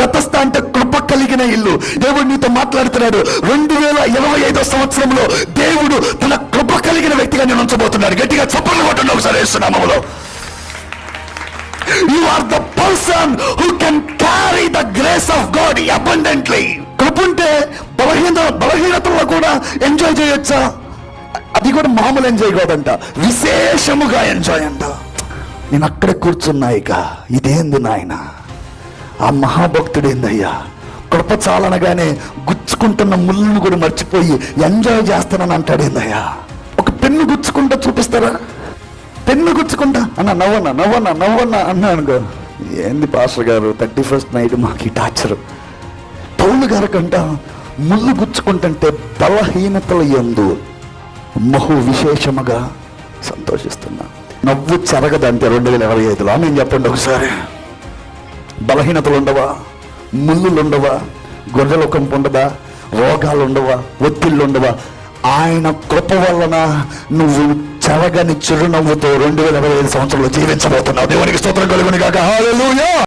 బెతస్దా అంటే కృప కలిగిన ఇల్లు. దేవుడు నీతో మాట్లాడుతున్నాడు. 2025 సంవత్సరంలో దేవుడు తన కృప కలిగిన వ్యక్తిగా నేను ఉంచబోతున్నాడు. గట్టిగా చప్పట్లు కొట్టండి ఒకసారి యేసునామములో. You are the person who can carry the grace of God abundantly. కృప ఉంటే బలహీనతల్లో కూడా ఎంజాయ్ చేయొచ్చా? అది కూడా మామూలు ఎంజాయ్ కాదంట, విశేషముగా ఎంజాయ్ అంట. నేను అక్కడే కూర్చున్నా, ఇక ఇదేంది నాయన, ఆ మహాభక్తుడేందయ్యా, కృప చాలనగానే గుచ్చుకుంటున్న ముళ్ళను కూడా మర్చిపోయి ఎంజాయ్ చేస్తానని అంటాడేందయ్యా. ఒక పెన్ను గుచ్చుకుంటా చూపిస్తారా? పెన్ను గుచ్చుకుంటా అన్న నవ్వన్నా అన్నాను. ఏంది పాస్టర్ గారు 31st నైట్ మాకు ఈ టార్చర్. పౌలు గారు కంట ముళ్ళు గుచ్చుకుంటుంటే బలహీనతల యందు బహు విశేషముగా సంతోషిస్తున్నా. నవ్వు చెరగదంతే 2025లో. నేను చెప్పండి ఒకసారి. బలహీనతలు ఉండవా? ముళ్ళులు ఉండవా? గొర్రెల కంపు ఉండదా? రోగాలు ఉండవా? ఒత్తిళ్ళు ఉండవా? ఆయన కృప వలన నువ్వు చెరగని చిరునవ్వుతో 2025 సంవత్సరంలో జీవించబోతున్నావు. దేవునికి స్తోత్రం కలుగును గాక. హల్లెలూయా.